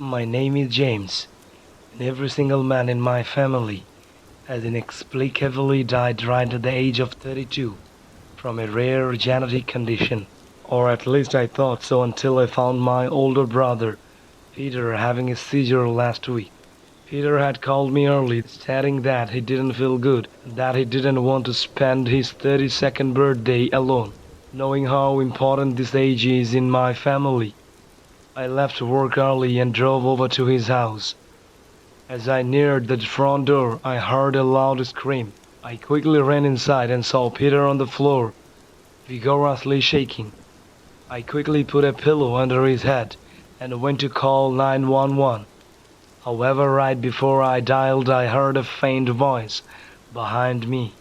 My name is James, and every single man in my family has inexplicably died right at the age of 32 from a rare genetic condition. Or at least I thought so until I found my older brother, Peter, having a seizure last week. Peter had called me early, stating that he didn't feel good and that he didn't want to spend his 32nd birthday alone. Knowing how important this age is in my family, I left work early and drove over to his house. As I neared the front door, I heard a loud scream. I quickly ran inside and saw Peter on the floor, vigorously shaking. I quickly put a pillow under his head and went to call 911. However, right before I dialed, I heard a faint voice behind me.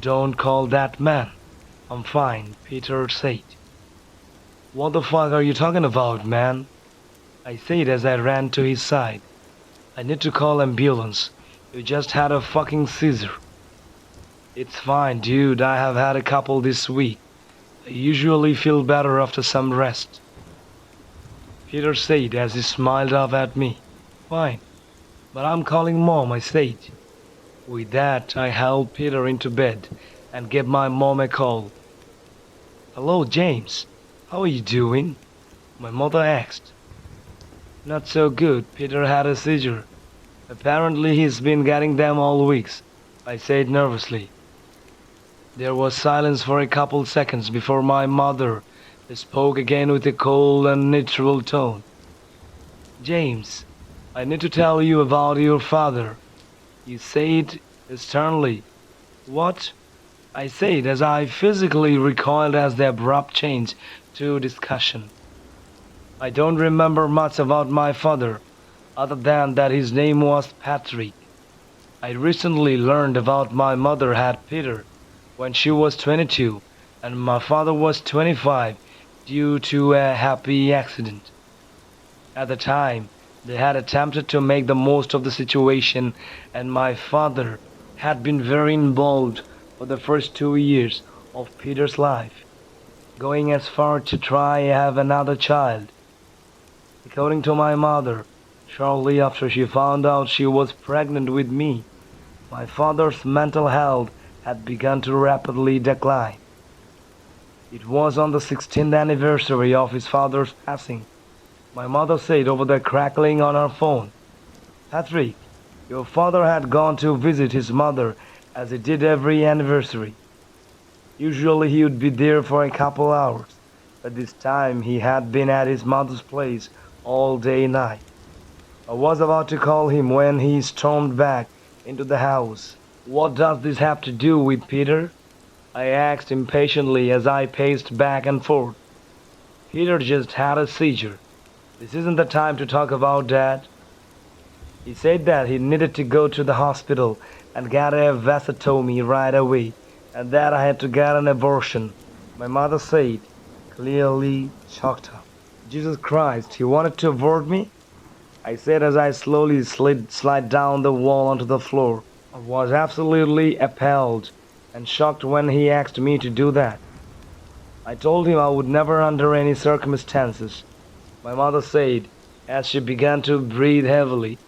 "Don't call that man. I'm fine," Peter said. "What the fuck are you talking about, man?" I said as I ran to his side. "I need to call ambulance. You just had a fucking seizure." "It's fine, dude. I have had a couple this week. I usually feel better after some rest," Peter said as he smiled up at me. "Fine. But I'm calling mom," I said. With that, I helped Peter into bed and gave my mom a call. "Hello, James. How are you doing?" my mother asked. "Not so good. Peter had a seizure. Apparently he's been getting them all weeks," I said nervously. There was silence for a couple seconds before my mother spoke again with a cold and neutral tone. "James, I need to tell you about your father," he said sternly. "What?" I said as I physically recoiled as the abrupt change to discussion. "I don't remember much about my father, other than that his name was Patrick. I recently learned about my mother had Peter when she was 22 and my father was 25 due to a happy accident. At the time, they had attempted to make the most of the situation, and my father had been very involved for the first 2 years of Peter's life, going as far to try have another child. According to my mother, shortly after she found out she was pregnant with me, my father's mental health had begun to rapidly decline. It was on the 16th anniversary of his father's passing. My mother said over the crackling on her phone, "Patrick, your father had gone to visit his mother as he did every anniversary. Usually he would be there for a couple hours, but this time he had been at his mother's place all day and night. I was about to call him when he stormed back into the house." "What does this have to do with Peter?" I asked impatiently as I paced back and forth. "Peter just had a seizure. This isn't the time to talk about that." He said that he needed to go to the hospital and get a vasectomy right away, and that I had to get an abortion, my mother said, clearly shocked. "Jesus Christ, he wanted to abort me?" I said as I slowly slid down the wall onto the floor. I was absolutely appalled and shocked when he asked me to do that. I told him I would never under any circumstances, my mother said as she began to breathe heavily.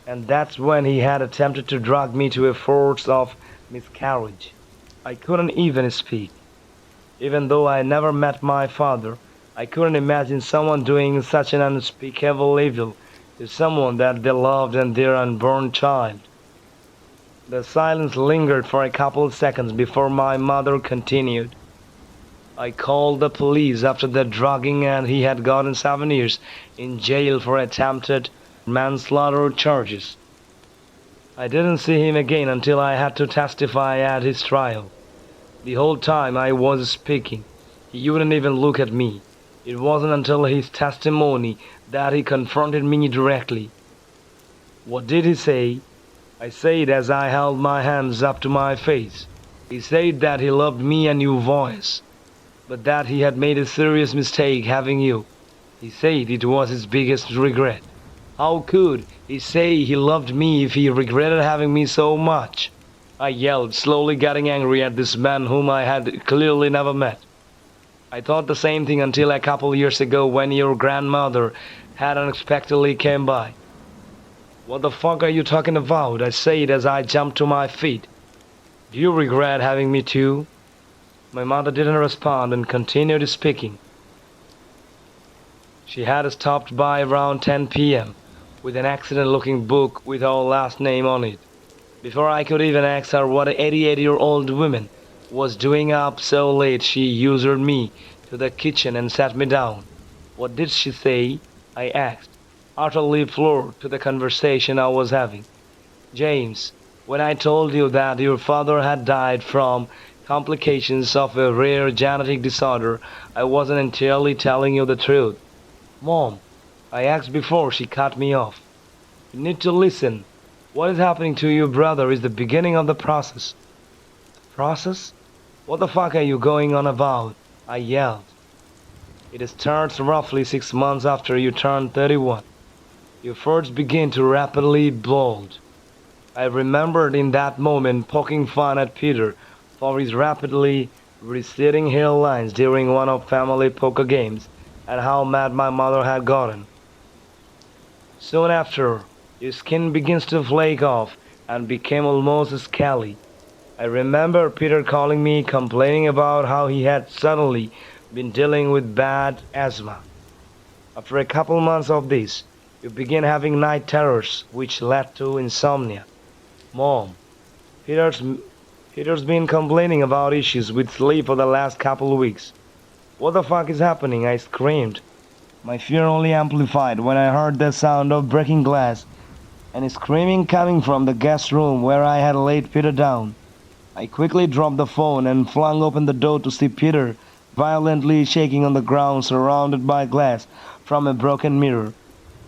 And that's when he had attempted to drag me to a force of miscarriage. I couldn't even speak. Even though I never met my father, I couldn't imagine someone doing such an unspeakable evil to someone that they loved and their unborn child. The silence lingered for a couple of seconds before my mother continued. "I called the police after the drugging and he had gotten 7 years in jail for attempted manslaughter charges. I didn't see him again until I had to testify at his trial. The whole time I was speaking, he wouldn't even look at me. It wasn't until his testimony that he confronted me directly." "What did he say?" I said as I held my hands up to my face. "He said that he loved me and your voice, but that he had made a serious mistake having you. He said it was his biggest regret." "How could he say he loved me if he regretted having me so much?" I yelled, slowly getting angry at this man whom I had clearly never met. I thought the same thing until a couple years ago when your grandmother had unexpectedly came by. What the fuck are you talking about? I said as I jumped to my feet. Do you regret having me too? My mother didn't respond and continued speaking. She had stopped by around 10 p.m. with an accident-looking book with our last name on it. Before I could even ask her what an 88-year-old woman was doing up so late, she usured me to the kitchen and sat me down. What did she say? I asked, utterly floored to the conversation I was having. James, when I told you that your father had died from complications of a rare genetic disorder, I wasn't entirely telling you the truth. Mom, I asked before she cut me off. You need to listen. What is happening to your brother is the beginning of the process. Process? What the fuck are you going on about? I yelled. It starts roughly 6 months after you turn 31. Your first begin to rapidly bulge. I remembered in that moment poking fun at Peter for his rapidly receding hairlines during one of family poker games and how mad my mother had gotten. Soon after, your skin begins to flake off and became almost scaly. I remember Peter calling me complaining about how he had suddenly been dealing with bad asthma. After a couple months of this, you begin having night terrors which led to insomnia. Mom, Peter's been complaining about issues with sleep for the last couple of weeks. What the fuck is happening? I screamed. My fear only amplified when I heard the sound of breaking glass and screaming coming from the guest room where I had laid Peter down. I quickly dropped the phone and flung open the door to see Peter violently shaking on the ground surrounded by glass from a broken mirror.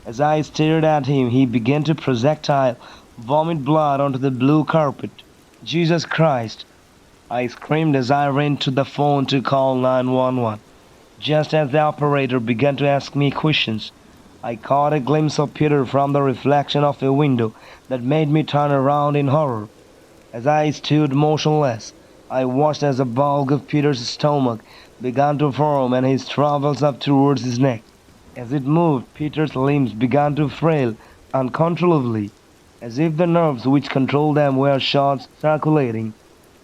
As I stared at him, he began to projectile vomit blood onto the blue carpet. Jesus Christ! I screamed as I ran to the phone to call 911. Just as the operator began to ask me questions, I caught a glimpse of Peter from the reflection of a window that made me turn around in horror. As I stood motionless, I watched as the bulk of Peter's stomach began to form and his travels up towards his neck. As it moved, Peter's limbs began to frail uncontrollably, as if the nerves which controlled them were short circulating.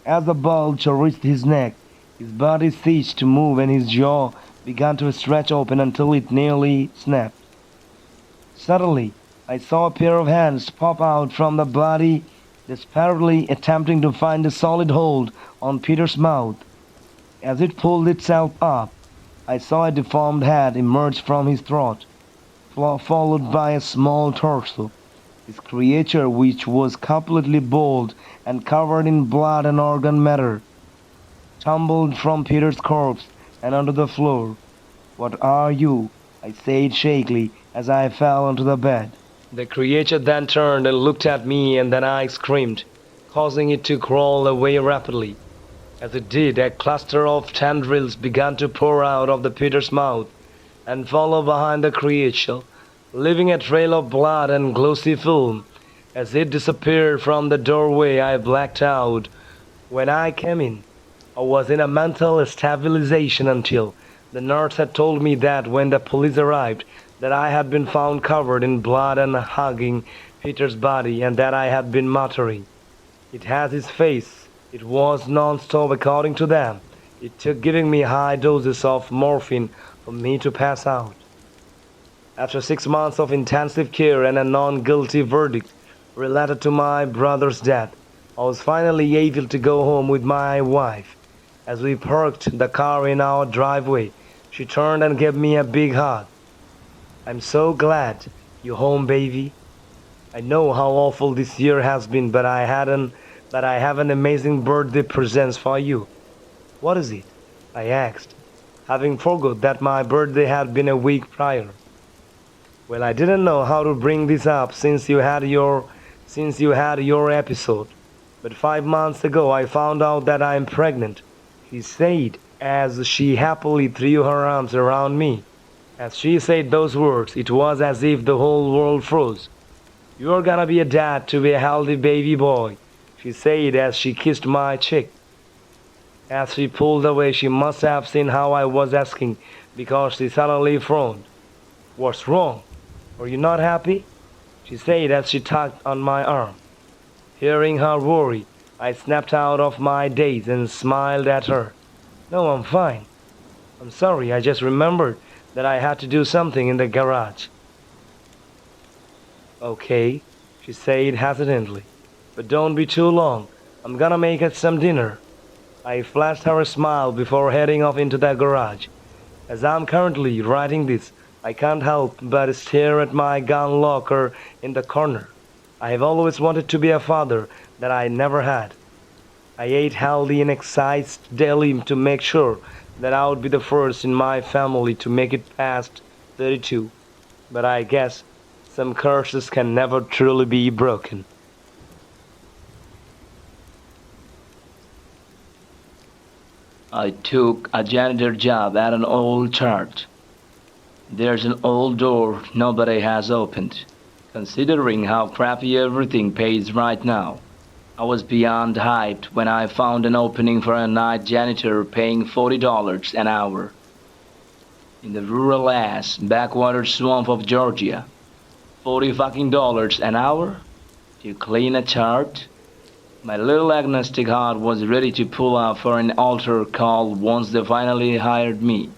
As the bulge reached his neck, his body ceased to move and his jaw began to stretch open until it nearly snapped. Suddenly, I saw a pair of hands pop out from the body, desperately attempting to find a solid hold on Peter's mouth. As it pulled itself up, I saw a deformed head emerge from his throat, followed by a small torso. This creature, which was completely bald and covered in blood and organ matter, tumbled from Peter's corpse and onto the floor. "What are you?" I said shakily as I fell onto the bed. The creature then turned and looked at me, and then I screamed, causing it to crawl away rapidly. As it did, a cluster of tendrils began to pour out of the Peter's mouth and follow behind the creature, leaving a trail of blood and glossy film. As it disappeared from the doorway, I blacked out. When I came in, I was in a mental stabilization until the nurse had told me that when the police arrived, that I had been found covered in blood and hugging Peter's body, and that I had been muttering, "It has his face." It was non-stop according to them. It took giving me high doses of morphine for me to pass out. After 6 months of intensive care and a non-guilty verdict related to my brother's death, I was finally able to go home with my wife. As we parked the car in our driveway, she turned and gave me a big hug. "I'm so glad you're home, baby. I know how awful this year has been, but I have an amazing birthday present for you." "What is it?" I asked, having forgot that my birthday had been a week prior. "Well, I didn't know how to bring this up since you had your episode, but 5 months ago I found out that I'm pregnant," she said as she happily threw her arms around me. As she said those words, it was as if the whole world froze. "You're gonna be a dad to a healthy baby boy," she said as she kissed my cheek. As she pulled away, she must have seen how I was asking, because she suddenly frowned. "What's wrong? Are you not happy?" she said as she tugged on my arm. Hearing her worry, I snapped out of my daze and smiled at her. "No, I'm fine. I'm sorry, I just remembered that I had to do something in the garage." "Okay," she said hesitantly, "but don't be too long. I'm gonna make us some dinner." I flashed her a smile before heading off into the garage. As I'm currently writing this, I can't help but stare at my gun locker in the corner. I have always wanted to be a father that I never had. I ate healthy and exercised daily to make sure that I would be the first in my family to make it past 32. But I guess some curses can never truly be broken. I took a janitor job at an old church. There's an old door nobody has opened. Considering how crappy everything pays right now, I was beyond hyped when I found an opening for a night janitor paying $40 an hour. In the rural ass backwater swamp of Georgia. $40 an hour? To clean a chart? My little agnostic heart was ready to pull up for an altar call once they finally hired me.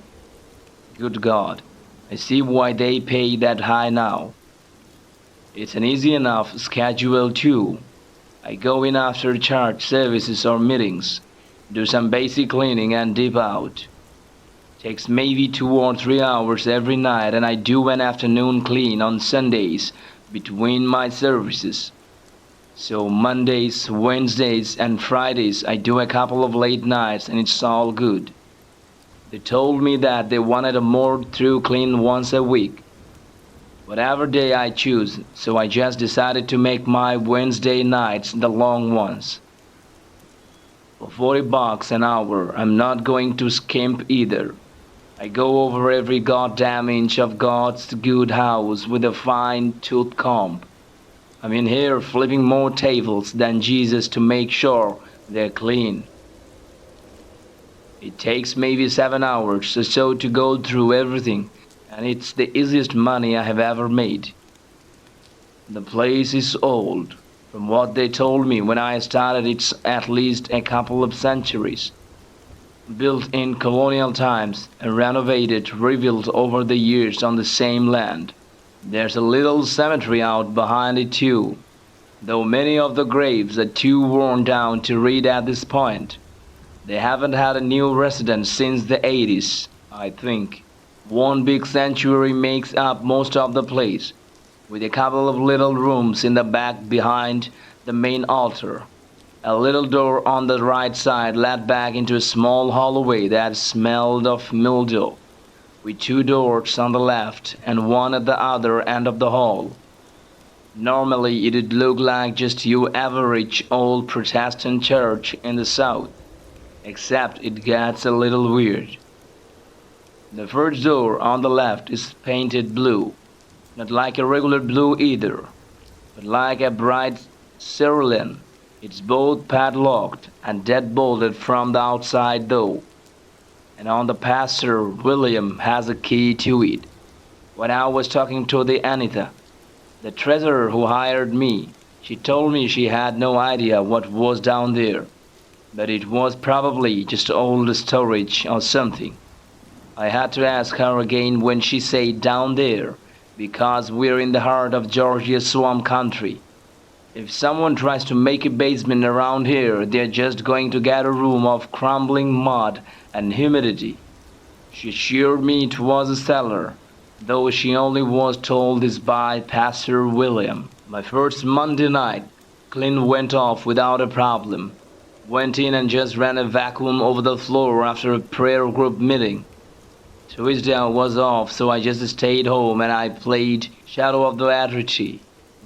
Good God, I see why they pay that high now. It's an easy enough schedule too. I go in after church services or meetings, do some basic cleaning and dip out. Takes maybe 2 or 3 hours every night, and I do an afternoon clean on Sundays between my services. So Mondays, Wednesdays, and Fridays I do a couple of late nights and it's all good. They told me that they wanted a more thorough clean once a week. Whatever day I choose, so I just decided to make my Wednesday nights the long ones. For $40 an hour, I'm not going to skimp either. I go over every goddamn inch of God's good house with a fine-tooth comb. I'm in here flipping more tables than Jesus to make sure they're clean. It takes maybe 7 hours or so to go through everything, and it's the easiest money I have ever made. The place is old. From what they told me when I started, it's at least a couple of centuries. Built in colonial times and renovated, rebuilt over the years on the same land. There's a little cemetery out behind it too, though many of the graves are too worn down to read at this point. They haven't had a new resident since the 80s, I think. One big sanctuary makes up most of the place, with a couple of little rooms in the back behind the main altar. A little door on the right side led back into a small hallway that smelled of mildew, with 2 doors on the left and one at the other end of the hall. Normally it'd look like just your average old Protestant church in the South, except it gets a little weird. The first door on the left is painted blue, not like a regular blue either, but like a bright cerulean. It's both padlocked and deadbolted from the outside though, and on the pastor William has a key to it. When I was talking to the Anita, the treasurer who hired me, she told me she had no idea what was down there, but it was probably just old storage or something. I had to ask her again when she said down there, because we're in the heart of Georgia swamp country. If someone tries to make a basement around here, they're just going to get a room of crumbling mud and humidity. She assured me it was a cellar, though she only was told this by Pastor William. My first Monday night, clean went off without a problem. Went in and just ran a vacuum over the floor after a prayer group meeting. Tuesday was off, so I just stayed home and I played Shadow of the Adrity.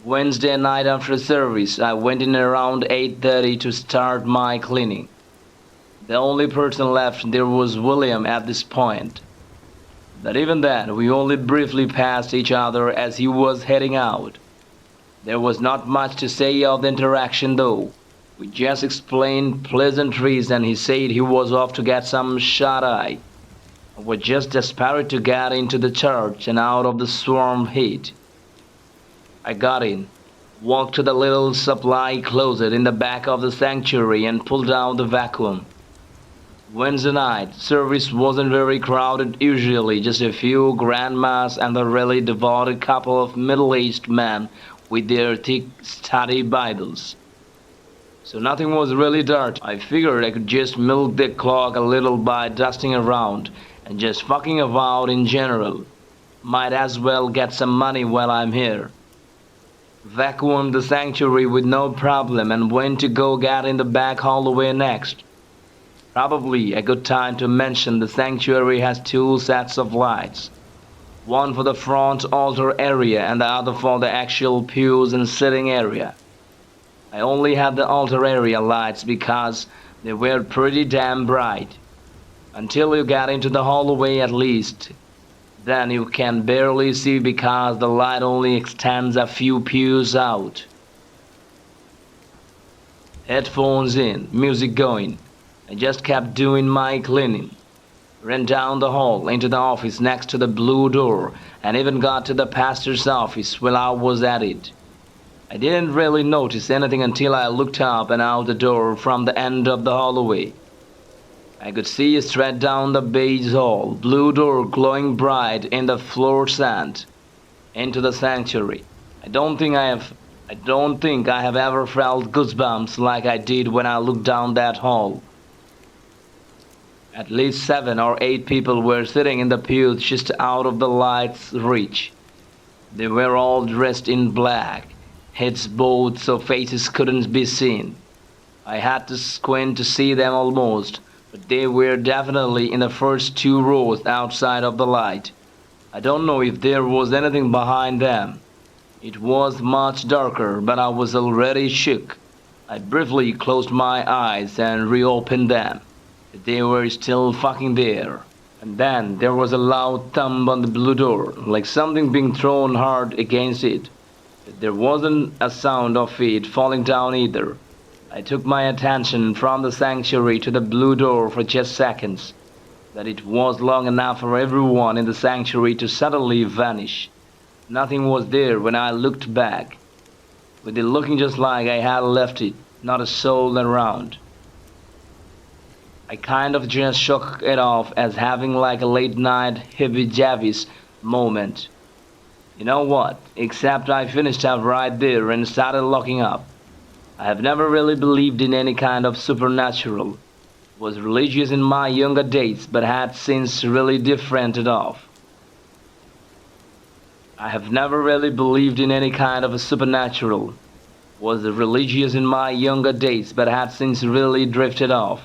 Wednesday night after service, I went in around 8:30 to start my cleaning. The only person left there was William at this point. But even then, we only briefly passed each other as he was heading out. There was not much to say of the interaction though. We just explained pleasantries and he said he was off to get some shut-eye. I was just desperate to get into the church and out of the swarm heat. I got in, walked to the little supply closet in the back of the sanctuary and pulled out the vacuum. Wednesday night, service wasn't very crowded usually, just a few grandmas and the really devoted couple of middle-aged men with their thick study Bibles. So nothing was really dirty. I figured I could just milk the clock a little by dusting around and just fucking about in general. Might as well get some money while I'm here. Vacuumed the sanctuary with no problem and went to go get in the back hallway next. Probably a good time to mention the sanctuary has two sets of lights. One for the front altar area and the other for the actual pews and sitting area. I only had the altar area lights because they were pretty damn bright. Until you get into the hallway at least. Then you can barely see because the light only extends a few pews out. Headphones in, music going. I just kept doing my cleaning. Ran down the hall into the office next to the blue door and even got to the pastor's office while I was at it. I didn't really notice anything until I looked up and out the door from the end of the hallway. I could see straight down the beige hall, blue door glowing bright in the floor sand, into the sanctuary. I don't think I have ever felt goosebumps like I did when I looked down that hall. At least 7 or 8 people were sitting in the pews just out of the light's reach. They were all dressed in black, heads bowed so faces couldn't be seen. I had to squint to see them almost, but they were definitely in the first 2 rows outside of the light. I don't know if there was anything behind them. It was much darker, but I was already shook. I briefly closed my eyes and reopened them. They were still fucking there. And then there was a loud thump on the blue door, like something being thrown hard against it. There wasn't a sound of it falling down either. I took my attention from the sanctuary to the blue door for just seconds. That it was long enough for everyone in the sanctuary to suddenly vanish. Nothing was there when I looked back. With it looking just like I had left it, not a soul around. I kind of just shook it off as having like a late night heebie-jeebies moment. You know what? Except I finished up right there and started locking up. I have never really believed in any kind of supernatural. Was religious in my younger days but had since really differented off. I have never really believed in any kind of a supernatural. Was religious in my younger days but had since really drifted off.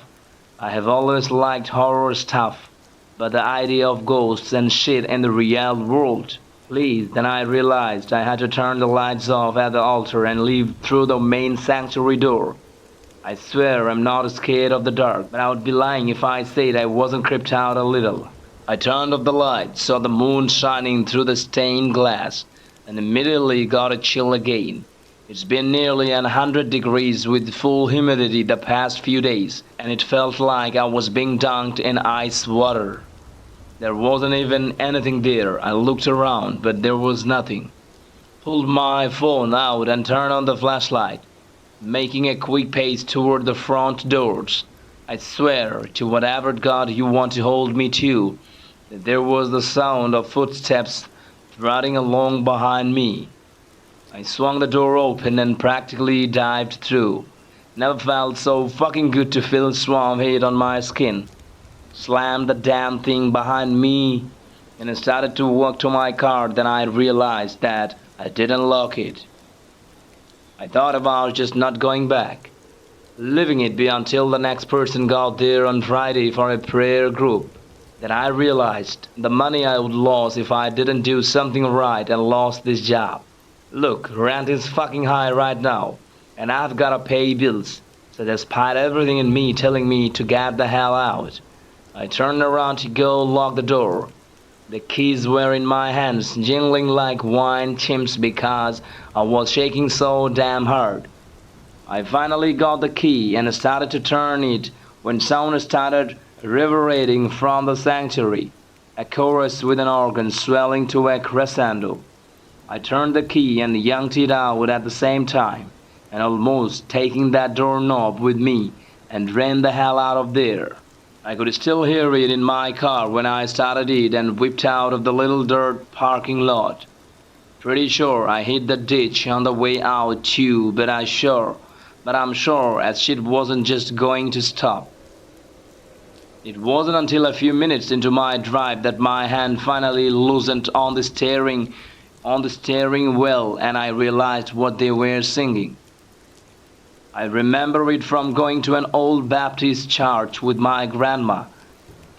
I have always liked horror stuff, but the idea of ghosts and shit in the real world. Please, then I realized I had to turn the lights off at the altar and leave through the main sanctuary door. I swear I'm not scared of the dark, but I would be lying if I said I wasn't creeped out a little. I turned off the lights, saw the moon shining through the stained glass, and immediately got a chill again. It's been nearly 100 degrees with full humidity the past few days, and it felt like I was being dunked in ice water. There wasn't even anything there. I looked around, but there was nothing. Pulled my phone out and turned on the flashlight, making a quick pace toward the front doors. I swear to whatever God you want to hold me to, that there was the sound of footsteps trotting along behind me. I swung the door open and practically dived through. Never felt so fucking good to feel swamp heat on my skin. Slammed the damn thing behind me and I started to walk to my car. Then I realized that I didn't lock it. I thought about just not going back, leaving it be until the next person got there on Friday for a prayer group. Then I realized the money I would lose if I didn't do something right and lost this job. Look, rent is fucking high right now, and I've gotta pay bills, so despite everything in me telling me to get the hell out, I turned around to go lock the door. The keys were in my hands, jingling like wine chimes because I was shaking so damn hard. I finally got the key and started to turn it when sound started reverberating from the sanctuary, a chorus with an organ swelling to a crescendo. I turned the key and yanked it out at the same time, and almost taking that doorknob with me, and ran the hell out of there. I could still hear it in my car when I started it and whipped out of the little dirt parking lot. Pretty sure I hit the ditch on the way out too, but I'm sure as shit wasn't just going to stop. It wasn't until a few minutes into my drive that my hand finally loosened on the steering wheel and I realized what they were singing. I remember it from going to an old Baptist church with my grandma.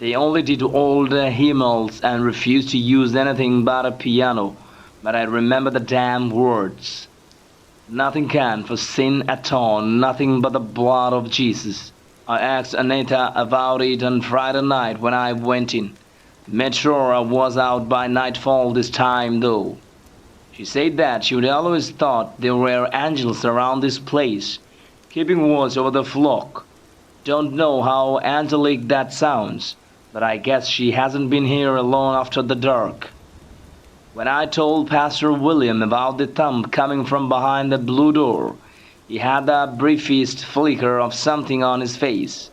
They only did old hymnals and refused to use anything but a piano, but I remember the damn words. Nothing can for sin atone, nothing but the blood of Jesus. I asked Anita about it on Friday night when I went in. Made sure I was out by nightfall this time though. She said that she would always thought there were angels around this place, keeping watch over the flock. Don't know how angelic that sounds, but I guess she hasn't been here alone after the dark. When I told Pastor William about the thump coming from behind the blue door, he had the briefest flicker of something on his face.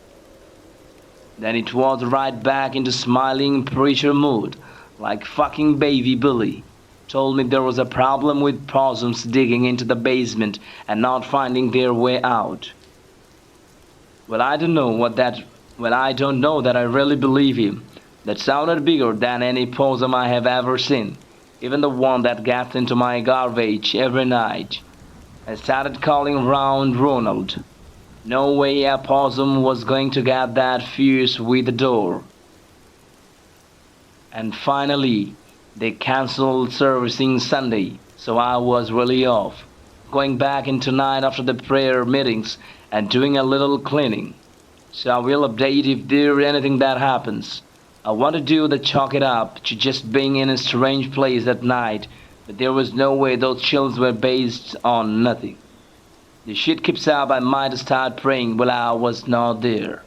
Then it was right back into smiling preacher mood, like fucking baby Billy. Told me there was a problem with possums digging into the basement and not finding their way out. Well, I don't know that I really believe him. That sounded bigger than any possum I have ever seen, even the one that gets into my garbage every night. I started calling round Ronald. No way a possum was going to get that fierce with the door. And finally, they cancelled servicing Sunday, so I was really off, going back in tonight after the prayer meetings and doing a little cleaning. So I will update if there's anything that happens. I want to do the chalk it up to just being in a strange place at night, but there was no way those chills were based on nothing. The shit keeps up, I might start praying while I was not there.